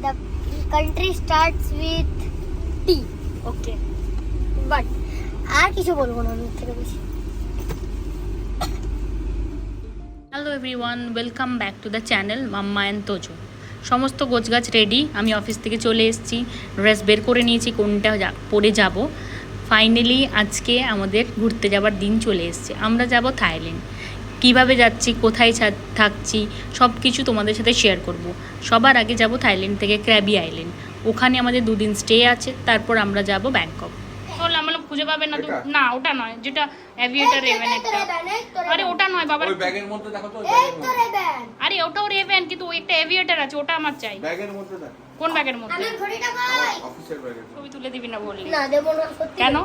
the country starts with T. Okay But আর কিছু বলবো না আমি এর থেকে বেশি। Hello everyone, welcome back to the channel mamma and Tojo. সমস্ত গোছগাছ রেডি, আমি অফিস থেকে চলে এসেছি, ড্রেস বের করে নিয়েছি কোনটা পরে যাব। ফাইনালি আজকে আমাদের ঘুরতে যাবার দিন চলে এসেছে। আমরা যাব থাইল্যান্ড। কিভাবে যাচ্ছি, কোথায় থাকছি, সব কিছু তোমাদের সাথে শেয়ার করব। সবার আগে যাব থাইল্যান্ড থেকে ক্র্যাবি আইল্যান্ড, ওখানে আমাদের 2 দিন স্টে আছে, তারপর আমরা যাব ব্যাংকক। বললাম আমরা খুঁজে পাবে না, না ওটা নয়, যেটা অ্যাভিয়েটার রেভেন একটা। আরে ওটা নয় বাবা, ওই ব্যাগের মধ্যে দেখো তো, আরে ওটাও রেভেন, কিন্তু ওই একটা এভিয়েটার আছে, ওটা আমার চাই। ব্যাগের মধ্যে দেখো, কোন ব্যাগের মধ্যে? আমি ঘড়িটা কই? অফিসের ব্যাগের। ছবি তুলে দিবি না বললি? না দেব না, সত্যি। কেন?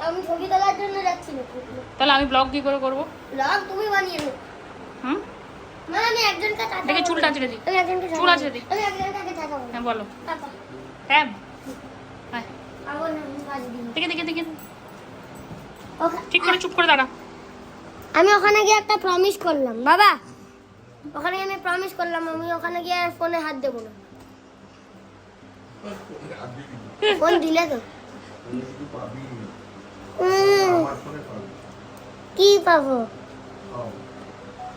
আমি ছবি তোলার জন্য যাচ্ছি না। তাহলে আমি ব্লগ কি করে করবো? ব্লগ তুমি বানিয়ে নাও। হুম, না আমি একজনকে টাকা দেখে চুলটা ছেড়ে দিই। আমি একজনকে চুল আছে দি। আমি একজনকে টাকা বলবো। হ্যাঁ বলো। টাকা হ্যাঁ হ্যাঁ, আবার না আমি কাজ দিই। দেখে দেখে দেখে ওকে ঠিক করে চুপ করে দাঁড়া। আমি ওখানে গিয়ে একটা প্রমিস করলাম বাবা, ওখানে আমি প্রমিস করলাম আমি ওখানে গিয়ে ফোনে হাত দেবো না। ফোন দিলে তো কি পাবো?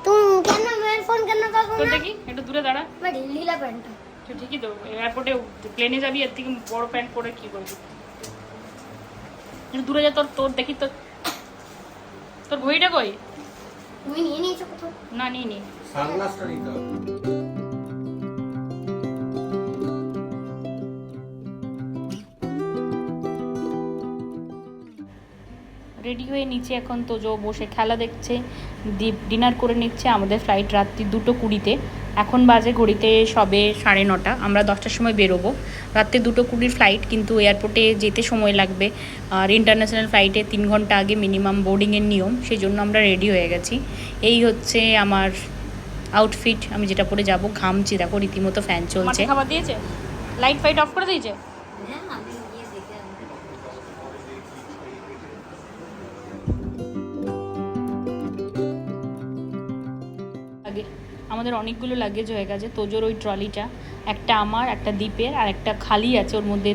তুমি কেন মেয়ের ফোন কেন পাবো তো না? দেখি একটু দূরে দাঁড়া। বাট লীলা প্যান্টটা তো ঠিকই তো, এয়ারপোর্টে প্লেনে যাবি, এর থেকে বড় প্যান্ট পরে কি করবি? একটু দূরে যা, তোর তোর দেখি তোর তোর ঘড়িটা কই? তুমি নিয়ে নিয়েছো কোথাও? না নিয়ে নি। সানগ্লাসটা নিতে হবে। রেডি হয়ে নিচে এখন তোজো বসে খেলা দেখছে, ডিনার করে নিচ্ছে। আমাদের ফ্লাইট রাত্রি 2:20-তে, এখন বাজে ঘড়িতে সবে 9:30। আমরা 10টার সময় বেরোবো। রাত্রে 2:20 ফ্লাইট, কিন্তু এয়ারপোর্টে যেতে সময় লাগবে। আর ইন্টারন্যাশনাল ফ্লাইটে 3 ঘন্টা আগে মিনিমাম বোর্ডিংয়ের নিয়ম, সেই জন্য আমরা রেডি হয়ে গেছি। এই হচ্ছে আমার আউটফিট, আমি যেটা পরে যাব। ঘামছি দেখো, রীতিমতো ফ্যান চলছে। খাবার দিয়েছে, লাইট ফাইট অফ করে দিয়েছে। আমাদের অনেকগুলো লাগেজ হয়ে গেছে। তোজোর ওই ট্রলিটা, একটা আমার, একটা দ্বীপের, আর একটা খালি আছে। ওর মধ্যে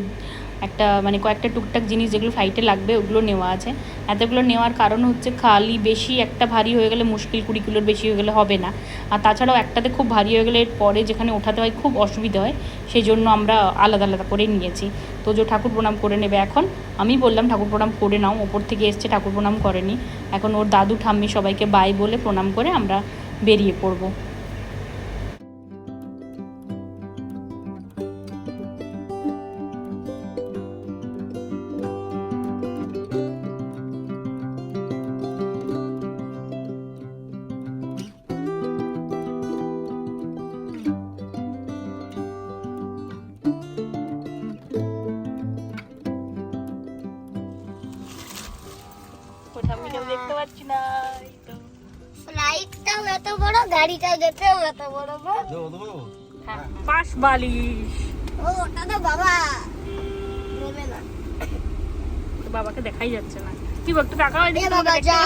একটা মানে কয়েকটা টুকটাক জিনিস যেগুলো ফ্লাইটে লাগবে ওগুলো নেওয়া আছে। এতগুলো নেওয়ার কারণ হচ্ছে খালি বেশি একটা ভারী হয়ে গেলে মুশকিল, 20 কিলোর বেশি হয়ে গেলে হবে না। আর তাছাড়াও একটাতে খুব ভারী হয়ে গেলে পরে যেখানে ওঠাতে হয় খুব অসুবিধা হয়, সেই জন্য আমরা আলাদা আলাদা করে নিয়েছি। তোজো ঠাকুর প্রণাম করে নেবে এখন। আমি বললাম ঠাকুর প্রণাম করে নাও, ওপর থেকে এসছে ঠাকুর প্রণাম করেনি। এখন ওর দাদু ঠাম্মি সবাইকে বাই বলে প্রণাম করে আমরা বেরিয়ে পড়বো। দেখতে পাচ্ছি না, ফ্লাইটটাও এত বড়, গাড়িটাও যেতেও এত বড়। পাশ বালিশ। ও ওটা তো বাবা নেবে না। বাবাকে দেখাই যাচ্ছে না। কি বলতো টাকা হয় এ বাবা যা,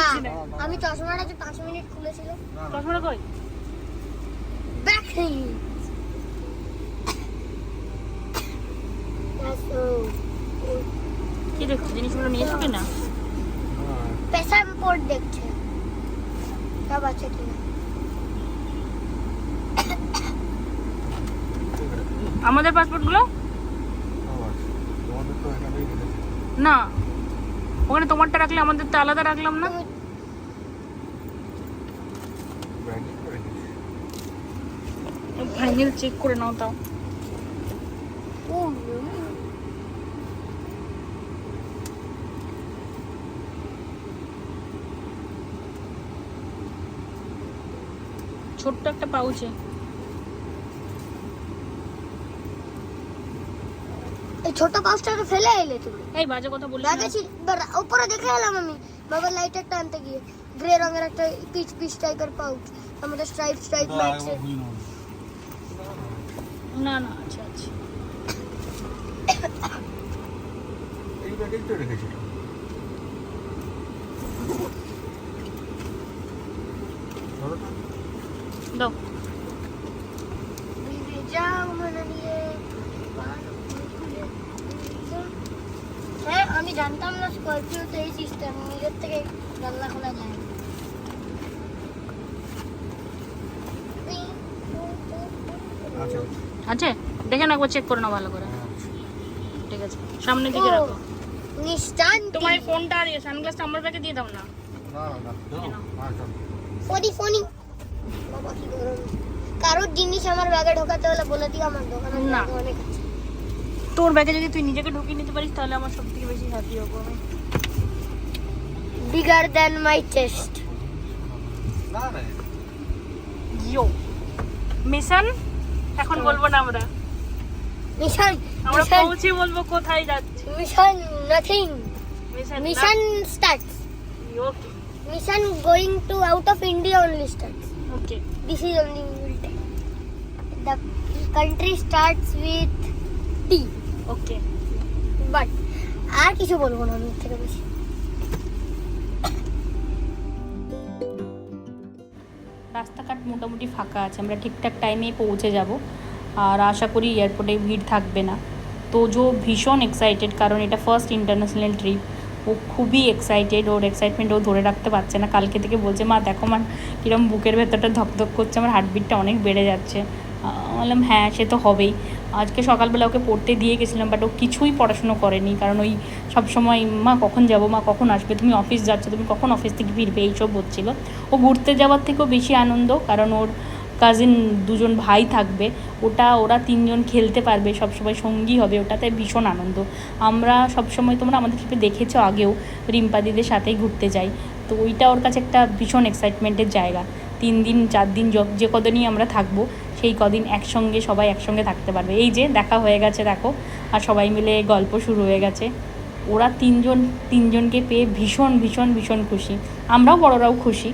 আমি চশমাটা যে 5 মিনিট খুলেছিল। চশমাটা কই? ব্যাক কি দেখছিস, জিনিসগুলো নিয়েছো কিনা? পেশাব রিপোর্ট দেখছে সব আছে কিনা। আমাদের পাসপোর্ট গুলো না, ওখানে তোমারটা রাখলে আমাদের তো আলাদা রাখলাম না। ফাইনাল চেক করে নাও তাও। ছোট্ট একটা পাউচে। এই ছোট পাউচটাকে ফেলে এলে তুমি? এই বাজে কথা বলিস না। লাগেছি উপরে দেখে এলাম আমি বাবার লাইটারটা আনতে গিয়ে। গ্রে রঙের একটা পিচ পিচ টাইপের পাউচ, আমাদের স্ট্রাইপ ম্যাচে। না না, আচ্ছা আচ্ছা। এই ব্যাগেই তো রেখেছিল। দাও। যাও মানে নিয়ে আমি জানতাম না স্করপিওতে এই সিস্টেম, নিজের থেকে জানলা খোলা যায়। আচ্ছা আছে, দেখে না একবার চেক করে নাও ভালো করে। ঠিক আছে, সামনের দিকে রাখো। নিস্টান তোমার এই ফোনটা আর সানগ্লাসটা আমার ব্যাগে দিয়ে দাও না। ফোনি বাবা কি গরম। কারোর জিনিস আমার ব্যাগে ঢোকাতে হলে বলে দিও, আমার দোকানে না। অনেক আছে। তোর ব্যাগে যদি তুই নিজেকে ঢুকিয়ে নিতে পারিস তাহলে আমার সব থেকে বেশি হ্যাপি হবো আমি। Bigger than my chest. না না ইয়ো মিশন এখন বলবো না আমরা, Mission. আমরা পৌঁছে বলবো কোথায় যাচ্ছি। Mission nothing. Mission Mission starts. Okay Mission going to out of India only starts. Okay This is only will take. The country starts with T. Okay. But আর কিছু বলবো না আমি এর থেকে বেশি। রাস্তাঘাট মোটামুটি ফাঁকা আছে, আমরা ঠিকঠাক টাইমে পৌঁছে যাব আর আশা করি এয়ারপোর্টে ভিড় থাকবে না। তোজো ভীষণ এক্সাইটেড, কারণ এটা ফার্স্ট ইন্টারন্যাশনাল ট্রিপ। ও খুবই এক্সাইটেড, ওর এক্সাইটমেন্ট ও ধরে রাখতে পারছে না। কালকে থেকে বলছে, মা দেখো আমার কীরকম বুকের ভেতরটা ধকধক করছে, আমার হার্টবিটটা অনেক বেড়ে যাচ্ছে। বললাম হ্যাঁ সে তো হবেই। আজকে সকালবেলা ওকে পড়তে দিয়ে গেছিলাম, বাট ও কিছুই পড়াশুনো করেনি, কারণ ওই সবসময় মা কখন যাবো, মা কখন আসবে, তুমি অফিস যাচ্ছ, তুমি কখন অফিস থেকে ফিরবে, এইসব হচ্ছিল। ও ঘুরতে যাওয়ার থেকেও বেশি আনন্দ, কারণ ওর কাজিন দুজন ভাই থাকবে, ওরা তিনজন খেলতে পারবে, সবসময় সঙ্গী হবে, ওটাতে ভীষণ আনন্দ। আমরা সবসময়, তোমরা আমাদের ট্রিপে দেখেছো আগেও, রিম্পা দিদির সাথেই ঘুরতে যাই, তো ওইটা ওর কাছে একটা ভীষণ এক্সাইটমেন্টের জায়গা। 3 দিন 4 দিন যে কদিনই আমরা থাকবো, সেই কদিন একসঙ্গে সবাই একসঙ্গে থাকতে পারবে। এই যে দেখা হয়ে গেছে দেখো, আর সবাই মিলে গল্প শুরু হয়ে গেছে। ওরা তিনজনকে পেয়ে ভীষণ ভীষণ ভীষণ খুশি, আমরাও বড়রাও খুশি।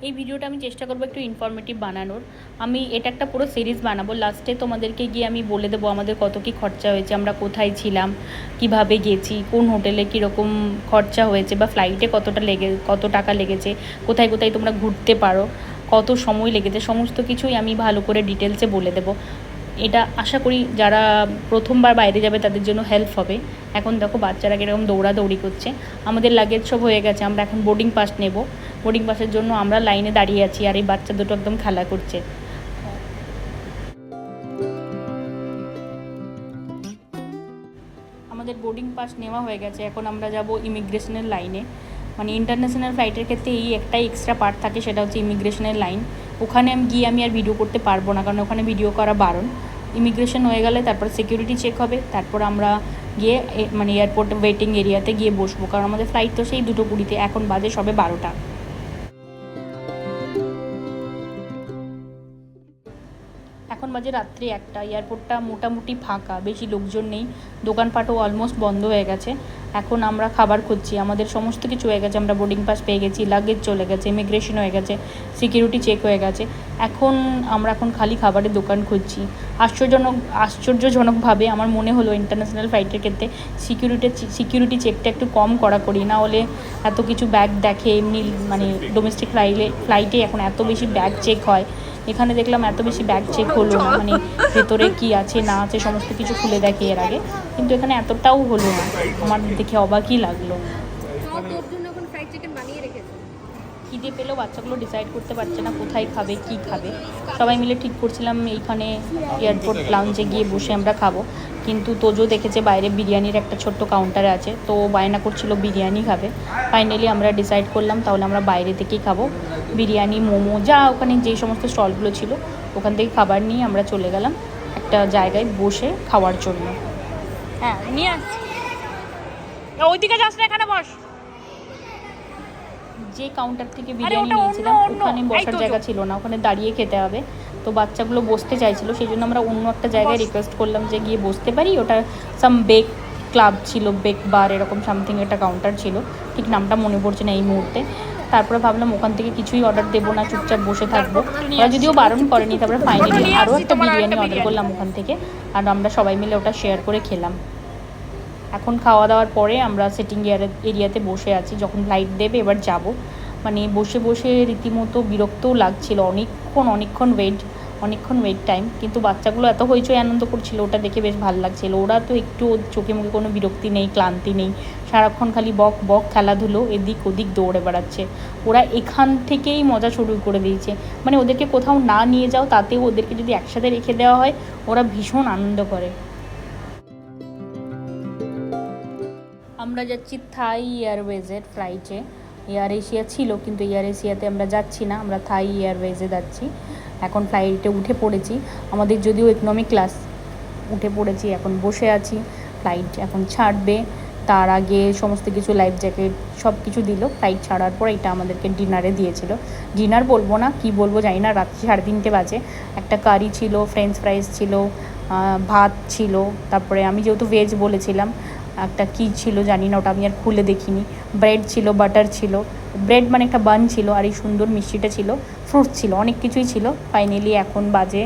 এই ভিডিওটা আমি চেষ্টা করবো একটু ইনফরমেটিভ বানানোর। আমি এটা একটা পুরো সিরিজ বানাবো, লাস্টে তোমাদেরকে গিয়ে আমি বলে দেবো আমাদের কত কী খরচা হয়েছে, আমরা কোথায় ছিলাম, কিভাবে গেছি, কোন হোটেলে কীরকম খরচা হয়েছে, বা ফ্লাইটে কত টাকা লেগেছে, কোথায় কোথায় তোমরা ঘুরতে পারো, কত সময় লেগেছে, সমস্ত কিছুই আমি ভালো করে ডিটেলসে বলে দেবো। এটা আশা করি যারা প্রথমবার বাইরে যাবে তাদের জন্য হেল্প হবে। এখন দেখো বাচ্চারা কীরকম দৌড়াদৌড়ি করছে। আমাদের লাগেজ সব হয়ে গেছে, আমরা এখন বোর্ডিং পাস নেব। বোর্ডিং পাসের জন্য আমরা লাইনে দাঁড়িয়ে আছি, আর এই বাচ্চা দুটো একদম খেলা করছে। আমাদের বোর্ডিং পাস নেওয়া হয়ে গেছে, এখন আমরা যাব ইমিগ্রেশনের লাইনে। মানে ইন্টারন্যাশনাল ফ্লাইটের ক্ষেত্রে এই একটাই এক্সট্রা পার্ট থাকে, সেটা হচ্ছে ইমিগ্রেশনের লাইন। ওখানে আমি আর ভিডিও করতে পারবো না, কারণ ওখানে ভিডিও করা বারণ। ইমিগ্রেশন হয়ে গেলে তারপর সিকিউরিটি চেক হবে, তারপর আমরা গিয়ে মানে এয়ারপোর্ট ওয়েটিং এরিয়াতে গিয়ে বসবো, কারণ আমাদের ফ্লাইট তো সেই 2:20, এখন বাজে সবে 12টা। এখন বাজে রাত্রি 1টা, এয়ারপোর্টটা মোটামুটি ফাঁকা, বেশি লোকজন নেই, দোকানপাটও অলমোস্ট বন্ধ হয়ে গেছে। এখন আমরা খাবার খুঁজছি, আমাদের সমস্ত কিছু হয়ে গেছে, আমরা বোর্ডিং পাস পেয়ে গেছি, লাগেজ চলে গেছে, ইমিগ্রেশন হয়ে গেছে, সিকিউরিটি চেক হয়ে গেছে। আমরা খালি খাবারের দোকান খুঁজছি। আশ্চর্যজনকভাবে আমার মনে হলো ইন্টারন্যাশনাল ফ্লাইটের ক্ষেত্রে সিকিউরিটি চেকটা একটু কম কড়াকড়ি, না হলে এত কিছু ব্যাগ দেখে এমনি, মানে ডোমেস্টিক ফ্লাইটে এখন এত বেশি ব্যাগ চেক হয়। এখানে দেখলাম এত বেশি ব্যাগ চেক হলো না, মানে ভেতরে কি আছে না আছে সমস্ত কিছু খুলে দেখে এর আগে, কিন্তু এখানে এতটাও হলো না। আমার দেখে অবাকই লাগলো। খিদে পেলেও বাচ্চাগুলো ডিসাইড করতে পারছে না কোথায় খাবে, কি খাবে। সবাই মিলে ঠিক করছিলাম এইখানে এয়ারপোর্ট লাউঞ্জে গিয়ে বসে আমরা খাবো, কিন্তু তোজো দেখেছে বাইরে বিরিয়ানির একটা ছোট্ট কাউন্টার আছে, তো বায়না করছিল বিরিয়ানি খাবে। ফাইনালি আমরা ডিসাইড করলাম তাহলে আমরা বাইরে থেকেই খাবো, বিরিয়ানি, মোমো, যা ওখানে যে সমস্ত স্টলগুলো ছিল ওখান থেকে খাবার নিয়ে আমরা চলে গেলাম একটা জায়গায় বসে খাওয়ার জন্য। হ্যাঁ নিয়ে আসছি, ওইদিকে যাস না, এখানে বস। যে কাউন্টার থেকে বিরিয়ানি নিয়েছিলাম ওখানে বসার জায়গা ছিল না, ওখানে দাঁড়িয়ে খেতে হবে। তো বাচ্চাগুলো বসতে চাইছিল, সেই জন্য আমরা অন্য একটা জায়গায় রিকোয়েস্ট করলাম যে গিয়ে বসতে পারি। ওটা সাম বেক ক্লাব ছিল, বেক বার এরকম সামথিং একটা কাউন্টার ছিল, ঠিক নামটা মনে পড়ছে না এই মুহূর্তে। তারপরে ভাবলাম ওখান থেকে কিছুই অর্ডার দেবো না, চুপচাপ বসে থাকবো। ওরা যদিও বারণ করেনি, তারপরে ফাইনালি আরও একটা বিরিয়ানি অর্ডার করলাম ওখান থেকে, আর আমরা সবাই মিলে ওটা শেয়ার করে খেলাম। এখন খাওয়া দাওয়ার পরে আমরা সিটিং এরিয়াতে বসে আছি, যখন ফ্লাইট দেবে এবার যাব। মানে বসে বসে রীতিমতো বিরক্তও লাগছিল, অনেকক্ষণ ওয়েট টাইম, কিন্তু বাচ্চাগুলো এত হইচই আনন্দ করছিল, ওটা দেখে বেশ ভালো লাগছিল। ওরা তো একটু চোখে মুখে কোনো বিরক্তি নেই, ক্লান্তি নেই, সারাক্ষণ খালি বক বক, খেলাধুলো, এদিক ওদিক দৌড়ে বেড়াচ্ছে। ওরা এখান থেকেই মজা শুরু করে দিয়েছে। মানে ওদেরকে কোথাও না নিয়ে যাও, তাতেও ওদেরকে যদি একসাথে রেখে দেওয়া হয় ওরা ভীষণ আনন্দ করে। আমরা যাচ্ছি থাই এয়ারওয়েজের ফ্লাইটে। এয়ার এশিয়া ছিল, কিন্তু এয়ার এশিয়াতে আমরা যাচ্ছি না, আমরা থাই এয়ারওয়েজে যাচ্ছি। এখন ফ্লাইটে উঠে পড়েছি, আমাদের যদিও ইকোনমিক ক্লাস, উঠে পড়েছি, এখন বসে আছি। ফ্লাইট এখন ছাড়বে, তার আগে সমস্ত কিছু লাইফ জ্যাকেট সব কিছু দিল। ফ্লাইট ছাড়ার পর এটা আমাদেরকে ডিনারে দিয়েছিল। ডিনার বলবো না, কি বলবো জানি না, রাত্রি 3:30 বাজে। একটা কারি ছিল, ফ্রেঞ্চ ফ্রাইজ ছিল, ভাত ছিল, তারপরে আমি যেহেতু ভেজ বলেছিলাম, একটা কী ছিল জানি না, ওটা আমি আর খুলে দেখিনি। ব্রেড ছিল, বাটার ছিল, ব্রেড মানে একটা বান ছিল, আর এই সুন্দর মিষ্টিটা ছিল, ফ্রুট ছিল, অনেক কিছুই ছিল। ফাইনালি এখন বাজে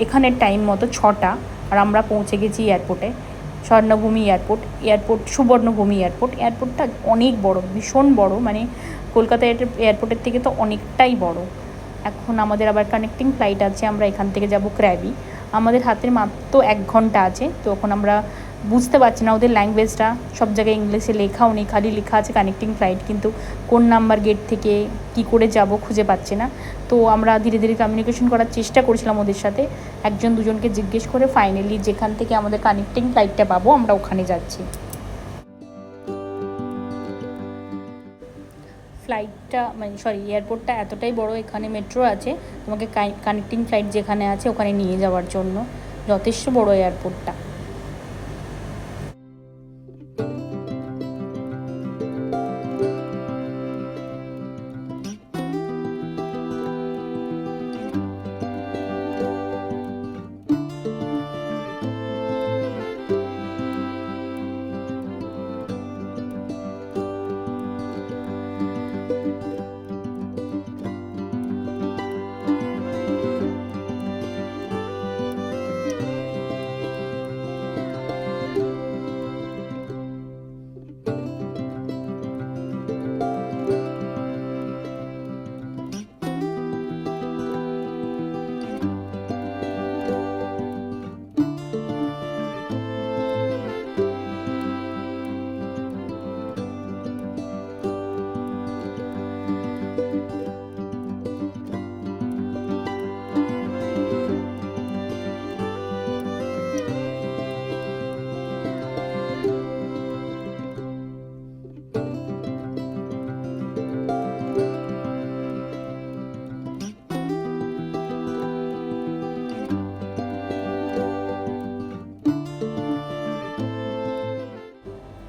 এখানের টাইম মতো 6টা, আর আমরা পৌঁছে গেছি এয়ারপোর্টে, স্বর্ণভূমি এয়ারপোর্ট সুবর্ণভূমি এয়ারপোর্টটা অনেক বড়, ভীষণ বড়, মানে কলকাতা এয়ারপোর্টের থেকে তো অনেকটাই বড়। এখন আমাদের আবার কানেক্টিং ফ্লাইট আছে, আমরা এখান থেকে যাব ক্র্যাবি। আমাদের হাতের মাত্র 1 ঘন্টা আছে, তো এখন আমরা বুঝতে পারছি না, ওদের ল্যাঙ্গুয়েজটা সব জায়গায় ইংলিশে লেখাও নেই, খালি লেখা আছে কানেক্টিং ফ্লাইট, কিন্তু কোন নাম্বার গেট থেকে কি করে যাব খুঁজে পাচ্ছি না। তো আমরা ধীরে ধীরে কমিউনিকেশন করার চেষ্টা করছিলাম ওদের সাথে, একজন দুজনকে জিজ্ঞেস করে ফাইনালি যেখান থেকে আমাদের কানেক্টিং ফ্লাইটটা পাবো আমরা ওখানে যাচ্ছি। এয়ারপোর্টটা এতটাই বড়, এখানে মেট্রো আছে, তোমাকে কানেক্টিং ফ্লাইট যেখানে আছে ওখানে নিয়ে যাওয়ার জন্য। যথেষ্ট বড় এয়ারপোর্টটা।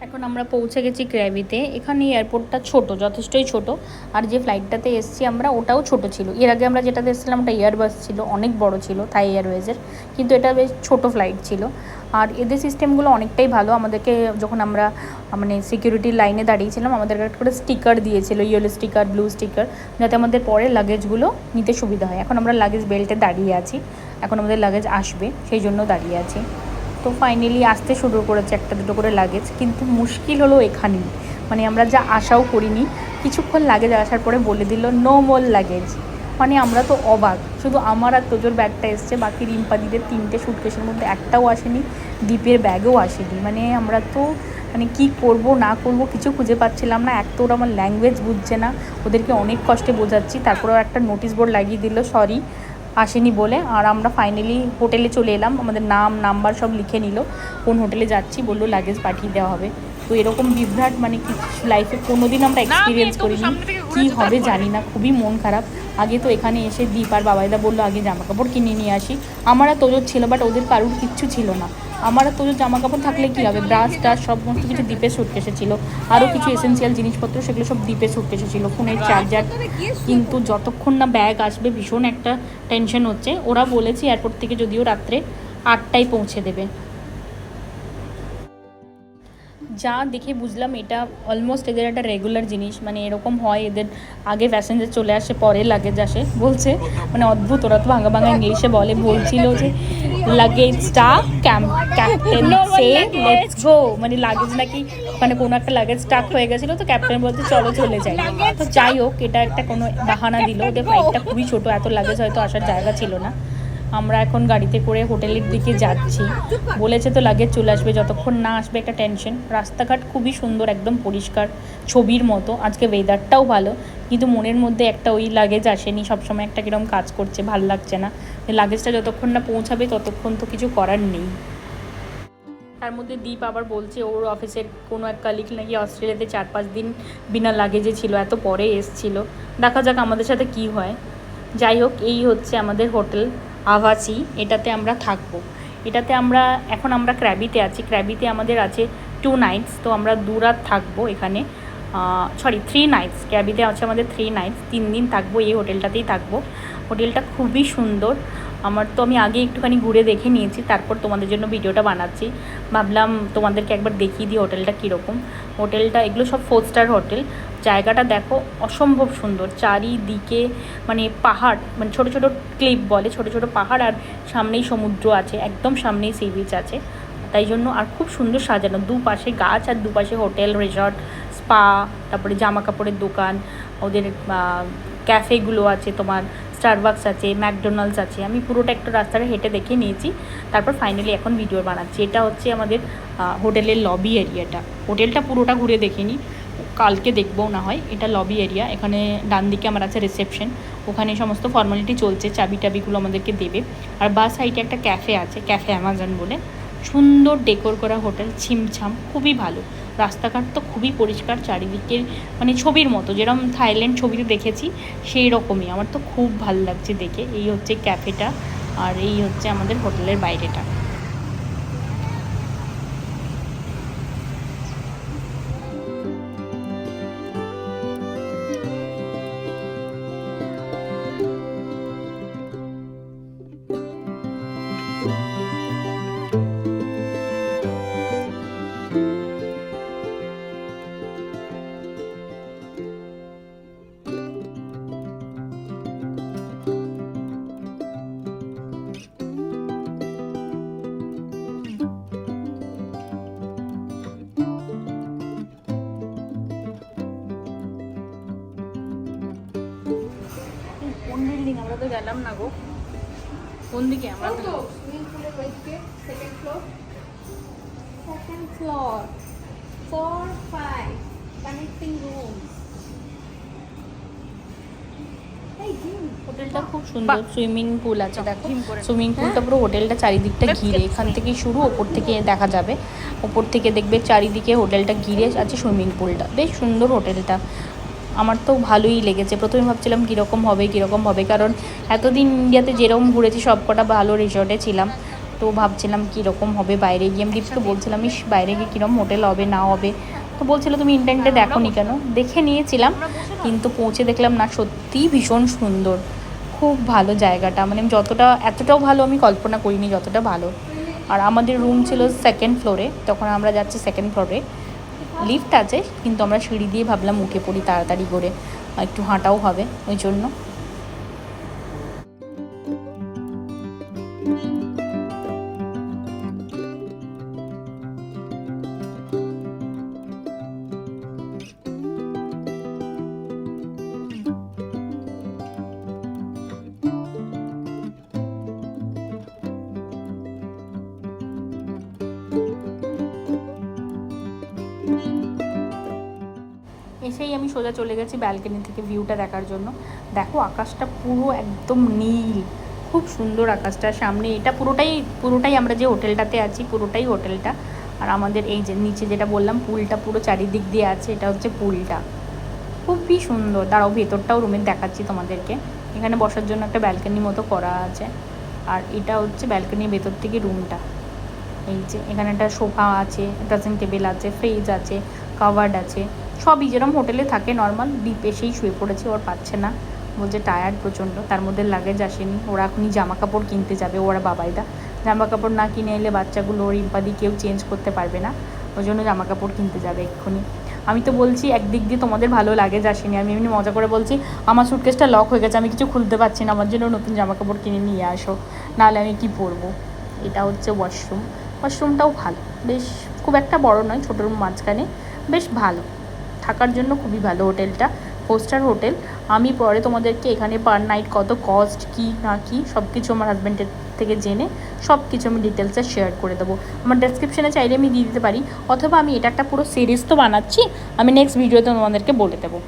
এখন আমরা পৌঁছে গেছি ক্র্যাবিতে। এখানে এয়ারপোর্টটা ছোট, যথেষ্টই ছোট, আর যে ফ্লাইটটাতে এসেছি আমরা ওটাও ছোট ছিল। এর আগে আমরা যেটাতে এসেছিলাম ওটা এয়ারবাস ছিল, অনেক বড় ছিল, থাই এয়ারওয়েজের, কিন্তু এটা বেশ ছোট ফ্লাইট ছিল। আর এদের সিস্টেমগুলো অনেকটাই ভালো। আমাদেরকে যখন আমরা মানে সিকিউরিটির লাইনে দাঁড়িয়েছিলাম, আমাদের একটা করে স্টিকার দিয়েছিল, ইয়েলো স্টিকার, ব্লু স্টিকার, যাতে আমাদের পরে লাগেজগুলো নিতে সুবিধা হয়। এখন আমরা লাগেজ বেল্টে দাঁড়িয়ে আছি, এখন আমাদের লাগেজ আসবে, সেই জন্য দাঁড়িয়ে আছি। তো ফাইনালি আসতে শুরু করেছে একটা দুটো করে লাগেজ, কিন্তু মুশকিল হলো এখানেই, মানে আমরা যা আশাও করিনি। কিছুক্ষণ লাগেজ আসার পরে বলে দিল নো মোর লাগেজ। মানে আমরা তো অবাক, শুধু আমার আর তোজোর ব্যাগটা এসছে, বাকি রিম্পাদিদের 3টে সুটকেসের মধ্যে একটাও আসেনি, দীপের ব্যাগও আসেনি। মানে আমরা তো মানে কী করব না করব কিছু খুঁজে পাচ্ছিলাম না। এক তো ওরা আমার ল্যাঙ্গুয়েজ বুঝছে না, ওদেরকে অনেক কষ্টে বোঝাচ্ছি, তারপরেও একটা নোটিশ বোর্ড লাগিয়ে দিল সরি আসেনি বলে। আর আমরা ফাইনালি হোটেলে চলে এলাম, আমাদের নাম নাম্বার সব লিখে নিল, কোন হোটেলে যাচ্ছি বললো লাগেজ পাঠিয়ে দেওয়া হবে। তো এরকম বিভ্রাট মানে কিছু লাইফে কোনো দিন আমরা এক্সপিরিয়েন্স করিনি, কী হবে জানি না, খুবই মন খারাপ। আগে তো এখানে এসে দীপ আর বাবাইদা বললো আগে জামা কাপড় কিনে নিয়ে আসি, আমার আর তোজোর ছিল, বাট ওদের কারুর কিচ্ছু ছিল না। আমার আর তোজোর জামা কাপড় থাকলে কী হবে, ব্রাশ টাশ সমস্ত কিছু দ্বীপের সুটকেসে ছিল, আরও কিছু এসেন্সিয়াল জিনিসপত্র সেগুলো সব দ্বীপের সুটকেসে ছিল, ফোনের চার্জার। কিন্তু যতক্ষণ না ব্যাগ আসবে ভীষণ একটা টেনশন হচ্ছে। ওরা বলেছে এয়ারপোর্ট থেকে যদিও রাত্রে 8টায় পৌঁছে দেবে। যা দেখে বুঝলাম এটা অলমোস্ট এদের একটা রেগুলার জিনিস, মানে এরকম হয় এদের, আগে প্যাসেঞ্জার চলে আসে পরে লাগেজ আসে বলছে, মানে অদ্ভুত, ওরা তো ভাঙা ভাঙা ইংলিশে বলে, বলছিল যে লাগেজ স্টাক ক্যাপ্টেন সে লেটস গো, মানে লাগেজ নাকি মানে কোনো একটা লাগেজ স্টাক হয়ে গেছিলো, তো ক্যাপ্টেন বলতে চলো চলে যাই। তো যাই হোক, এটা একটা কোনো বাহানা দিল, ওদের ফ্লাইটটা খুবই ছোটো, এত লাগেজ হয়তো আসার জায়গা ছিল না। আমরা এখন গাড়িতে করে হোটেলের দিকে যাচ্ছি, বলেছে তো লাগেজ চলে আসবে, যতক্ষণ না আসবে একটা টেনশন। রাস্তাঘাট খুবই সুন্দর, একদম পরিষ্কার ছবির মতো, আজকে ওয়েদারটাও ভালো, কিন্তু মনের মধ্যে একটা ওই লাগেজ আসেনি, সবসময় একটা কিরকম কাজ করছে, ভাল লাগছে না। লাগেজটা যতক্ষণ না পৌঁছাবে ততক্ষণ তো কিছু করার নেই। তার মধ্যে দীপ আবার বলছে ওর অফিসের কোনো এক কালিগ নাকি অস্ট্রেলিয়াতে 4-5 দিন বিনা লাগেজে ছিল, এত পরে এসছিল, দেখা যাক আমাদের সাথে কি হয়। যাই হোক, এই হচ্ছে আমাদের হোটেল আভাসি, এটাতে আমরা থাকবো। এটাতে এখন আমরা ক্র্যাবিতে আছি, ক্র্যাবিতে আমাদের আছে 2 নাইটস, তো আমরা 2 রাত থাকবো এখানে, 3 নাইটস, ক্র্যাবিতে আছে আমাদের 3 নাইটস, 3 দিন থাকবো এই হোটেলটাতেই থাকবো। হোটেলটা খুবই সুন্দর, আমি আগে একটুখানি ঘুরে দেখে নিয়েছি, তারপর তোমাদের জন্য ভিডিওটা বানাচ্ছি, ভাবলাম তোমাদেরকে একবার দেখিয়ে দিই হোটেলটা কীরকম। হোটেলটা এগুলো সব 4 স্টার হোটেল। জায়গাটা দেখো অসম্ভব সুন্দর, চারিদিকে মানে পাহাড়, মানে ছোটো ছোটো ক্লিপ বলে, ছোটো ছোটো পাহাড়, আর সামনেই সমুদ্র আছে, একদম সামনেই সি বিচ আছে, তাই জন্য আর খুব সুন্দর সাজানো, দুপাশে গাছ আর দুপাশে হোটেল, রিসর্ট, স্পা, তারপরে জামা কাপড়ের দোকান, ওদের ক্যাফেগুলো আছে, তোমার স্টারবাকস আছে, ম্যাকডোনাল্ডস আছে। আমি পুরোটা একটা রাস্তাটা হেঁটে দেখে নিয়েছি, তারপর ফাইনালি এখন ভিডিও বানাচ্ছি। এটা হচ্ছে আমাদের হোটেলের লবি এরিয়াটা, হোটেলটা পুরোটা ঘুরে দেখিনি, কালকে দেখবো না হয়। এটা লবি এরিয়া, এখানে ডান দিকে আমার আছে রিসেপশন, ওখানে সমস্ত ফর্মালিটি চলছে, চাবি টাবিগুলো আমাদেরকে দেবে। আর বাস সাইডে একটা ক্যাফে আছে, ক্যাফে অ্যামাজন বলে, সুন্দর ডেকোর করা হোটেল, ছিমছাম, খুবই ভালো। রাস্তাঘাট তো খুবই পরিষ্কার, চারিদিকে মানে ছবির মতো, যেরকম থাইল্যান্ড ছবিতে দেখেছি সেই রকমই, আমার তো খুব ভালো লাগছে দেখে। এই হচ্ছে ক্যাফেটা, আর এই হচ্ছে আমাদের হোটেলের বাইরেটা। কোন বিল্ডিং? আমরা তো গেলাম না গো, কোন দিকে? আমরা তো সেকেন্ড ফ্লোর 4, 5 কানেক্টিং রুম। হোটেলটা খুব সুন্দর, সুইমিং পুল আছে, দেখো সুইমিং পুলটা পুরো হোটেলটা চারিদিকটা ঘিরে, এখান থেকে শুরু, ওপর থেকে দেখা যাবে, ওপর থেকে দেখবে চারিদিকে হোটেলটা ঘিরে আছে সুইমিং পুলটা, বেশ সুন্দর হোটেলটা। আমার তো ভালোই লেগেছে, প্রথমে ভাবছিলাম কীরকম হবে, কারণ এতদিন ইন্ডিয়াতে যেরকম ঘুরেছি সব কটা ভালো রিসর্টে ছিলাম, তো ভাবছিলাম কীরকম হবে বাইরে গিয়ে। আমি দীপকে বলছিলাম ইস বাইরে গিয়ে কীরকম হোটেল হবে না হবে, তো বলছিল তুমি ইন্টারনেটে দেখো নি কেন, দেখে নিয়েছিলাম, কিন্তু পৌঁছে দেখলাম না, সত্যিই ভীষণ সুন্দর, খুব ভালো জায়গাটা, মানে এতটাও ভালো আমি কল্পনা করিনি যতটা ভালো। আর আমাদের রুম ছিল 2nd ফ্লোরে, তখন আমরা যাচ্ছি 2nd ফ্লোরে, লিফট আছে কিন্তু আমরা সিঁড়ি দিয়ে ভাবলাম উঠে পড়ি তাড়াতাড়ি করে, একটু হাঁটাও হবে ওই জন্য। এসেই আমি সোজা চলে গেছি ব্যালকনি থেকে ভিউটা দেখার জন্য। দেখো আকাশটা পুরো একদম নীল, খুব সুন্দর আকাশটা। সামনে এটা পুরোটাই আমরা যে হোটেলটাতে আছি পুরোটাই হোটেলটা, আর আমাদের এই যে নিচে যেটা বললাম পুলটা পুরো চারিদিক দিয়ে আছে, এটা হচ্ছে পুলটা, খুবই সুন্দর। দাঁড়াও ভেতরটাও রুমের দেখাচ্ছি তোমাদেরকে। এখানে বসার জন্য একটা ব্যালকনি মতো করা আছে, আর এটা হচ্ছে ব্যালকনির ভেতর থেকে রুমটা। এই যে এখানে একটা সোফা আছে, ড্রেসিং টেবিল আছে, ফ্রিজ আছে, কাভার্ড আছে, সবই যেরকম হোটেলে থাকে নর্মাল। দ্বীপ এসেই শুয়ে পড়েছে, ওর পাচ্ছে না, বলছে টায়ার্ড প্রচণ্ড, তার মধ্যে লাগেজ আসেনি। ওরা এখনই জামা কাপড় কিনতে যাবে, ওরা বাবাইদা জামা কাপড় না কিনে এলে বাচ্চাগুলো ওর ইম্পাদি কেউ চেঞ্জ করতে পারবে না। ওই জন্য জামা কাপড় কিনতে যাবে এক্ষুনি। আমি তো বলছি একদিক দিয়ে তোমাদের ভালো লাগে যাসিনি, আমি এমনি মজা করে বলছি আমার সুটকেসটা লক হয়ে গেছে, আমি কিছু খুলতে পারছি না, আমার জন্য নতুন জামা কাপড় কিনে নিয়ে আসো, নাহলে আমি কি পরবো। এটা হচ্ছে ওয়াশরুম, ওয়াশরুমটাও ভালো, বেশ খুব একটা বড় নয়, ছোটোর মাঝখানে, বেশ ভালো থাকার জন্য, খুবই ভালো হোটেলটা, 4 স্টার হোটেল। আমি পরে তোমাদেরকে এখানে পার নাইট কত কস্ট কী না কী সব কিছু আমার হাজব্যান্ডের থেকে জেনে সব কিছু আমি ডিটেলসে শেয়ার করে দেবো। আমার ডেসক্রিপশানে চাইলে আমি দিয়ে দিতে পারি, অথবা আমি এটা একটা পুরো সিরিজ তো বানাচ্ছি, আমি নেক্সট ভিডিওতে তোমাদেরকে বলে দেবো।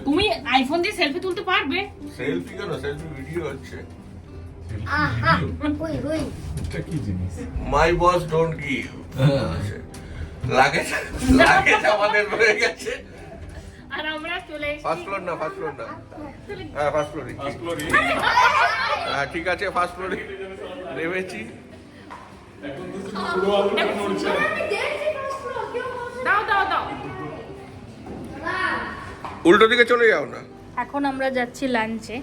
তুমি আইফোন দিয়ে সেলফি তুলতে পারবে? সেলফি কেন, সেলফি ভিডিও হচ্ছে। আহা হই হই এটা কি জিনিস? মাই বস ডোন্ট গিভ। লাগেজ লাগেজ আমাদের রয়ে গেছে। আর আমরা চলে ফার্স্ট ফ্লোর না, ফার্স্ট ফ্লোর না, হ্যাঁ ফার্স্ট ফ্লোরে। হ্যাঁ ঠিক আছে, ফার্স্ট ফ্লোরে নেমেছি। দাও দাও দাও। উল্টো দিকে চলে যাও না। এখন আমরা যাচ্ছি লাঞ্চে।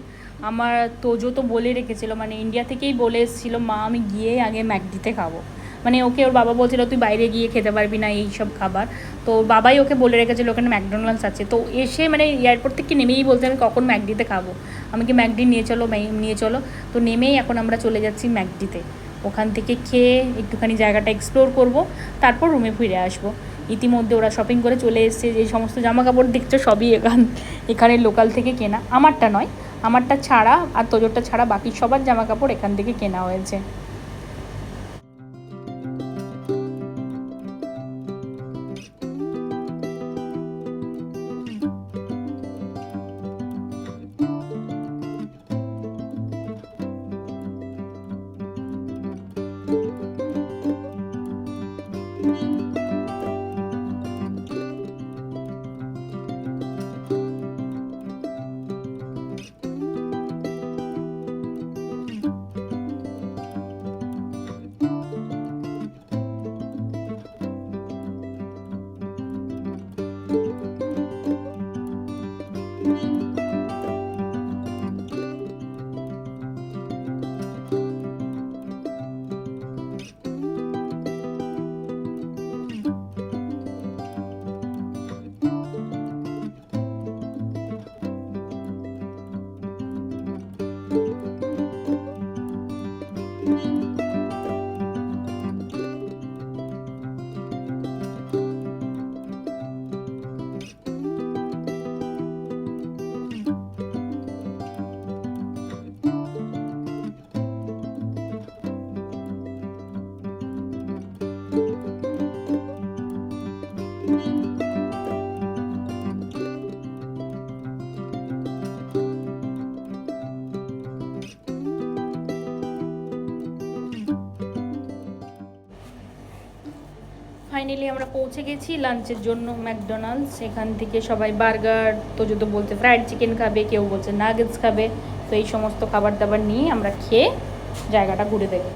আমার তোজো তো বলে রেখেছিল, মানে ইন্ডিয়া থেকেই বলে এসেছিলো মা আমি গিয়ে আগে ম্যাকডিতে খাবো, মানে ওকে ওর বাবা বলছিল তুই বাইরে গিয়ে খেতে পারবি না এই সব খাবার, তো বাবাই ওকে বলে রেখেছিল ওখানে ম্যাকডোনাল্ডস আছে। তো এসে মানে এয়ারপোর্ট থেকে নেমেই বলছে আমি কখন ম্যাকডিতে খাবো, আমি কি ম্যাকডি নিয়ে চলো। তো নেমেই এখন আমরা চলে যাচ্ছি ম্যাকডিতে, ওখান থেকে খেয়ে একটুখানি জায়গাটা এক্সপ্লোর করব, তারপর রুমে ফিরে আসবো। ইতিমধ্যে ওরা শপিং করে চলে এসেছে, যে সমস্ত জামা কাপড় দেখছো সবই এখানে লোকাল থেকে কেনা, আমারটা নয়, আমারটা ছাড়া আর তোজোরটা ছাড়া বাকি সবার জামা কাপড় এখান থেকে কেনা হয়েছে। ফাইনালি আমরা পৌঁছে গেছি লাঞ্চের জন্য ম্যাকডোনাল্ডস। এখান থেকে সবাই বার্গার, তো যদি বলছে ফ্রাইড চিকেন খাবে, কেউ বলছে নাগেটস খাবে, তো এই সমস্ত খাবার দাবার নিয়ে আমরা খেয়ে জায়গাটা ঘুরে দেখব।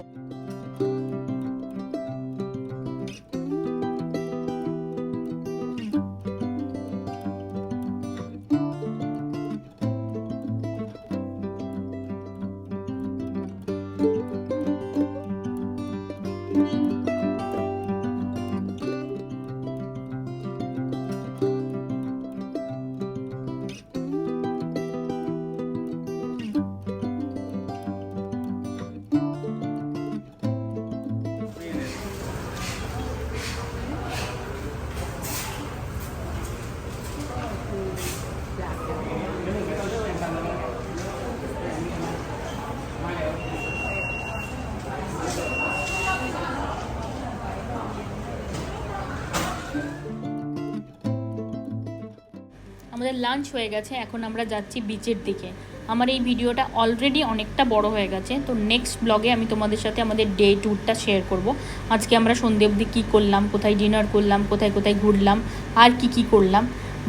আমাদের লাঞ্চ হয়ে গেছে, এখন আমরা যাচ্ছি বিচের দিকে। আমার এই ভিডিওটা অলরেডি অনেকটা বড় হয়ে গেছে, তো নেক্সট ব্লগে আমি তোমাদের সাথে আমাদের ডে ট্যুরটা শেয়ার করব। আজকে আমরা সন্ধ্যে অবধি কী করলাম, কোথায় ডিনার করলাম, কোথায় কোথায় ঘুরলাম, আর কি কি করলাম।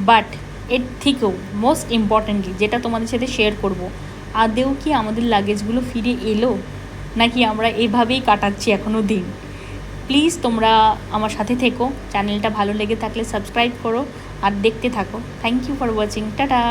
বাট এর থেকেও মোস্ট ইম্পর্টেন্টলি যেটা তোমাদের সাথে শেয়ার করব, আদেও কি আমাদের লাগেজগুলো ফিরে এলো, নাকি আমরা এভাবেই কাটাচ্ছি এখনও দিন। প্লিজ তোমরা আমার সাথে থেকো, চ্যানেলটা ভালো লেগে থাকলে সাবস্ক্রাইব করো আর দেখতে থাকো। Thank you for watching, tata.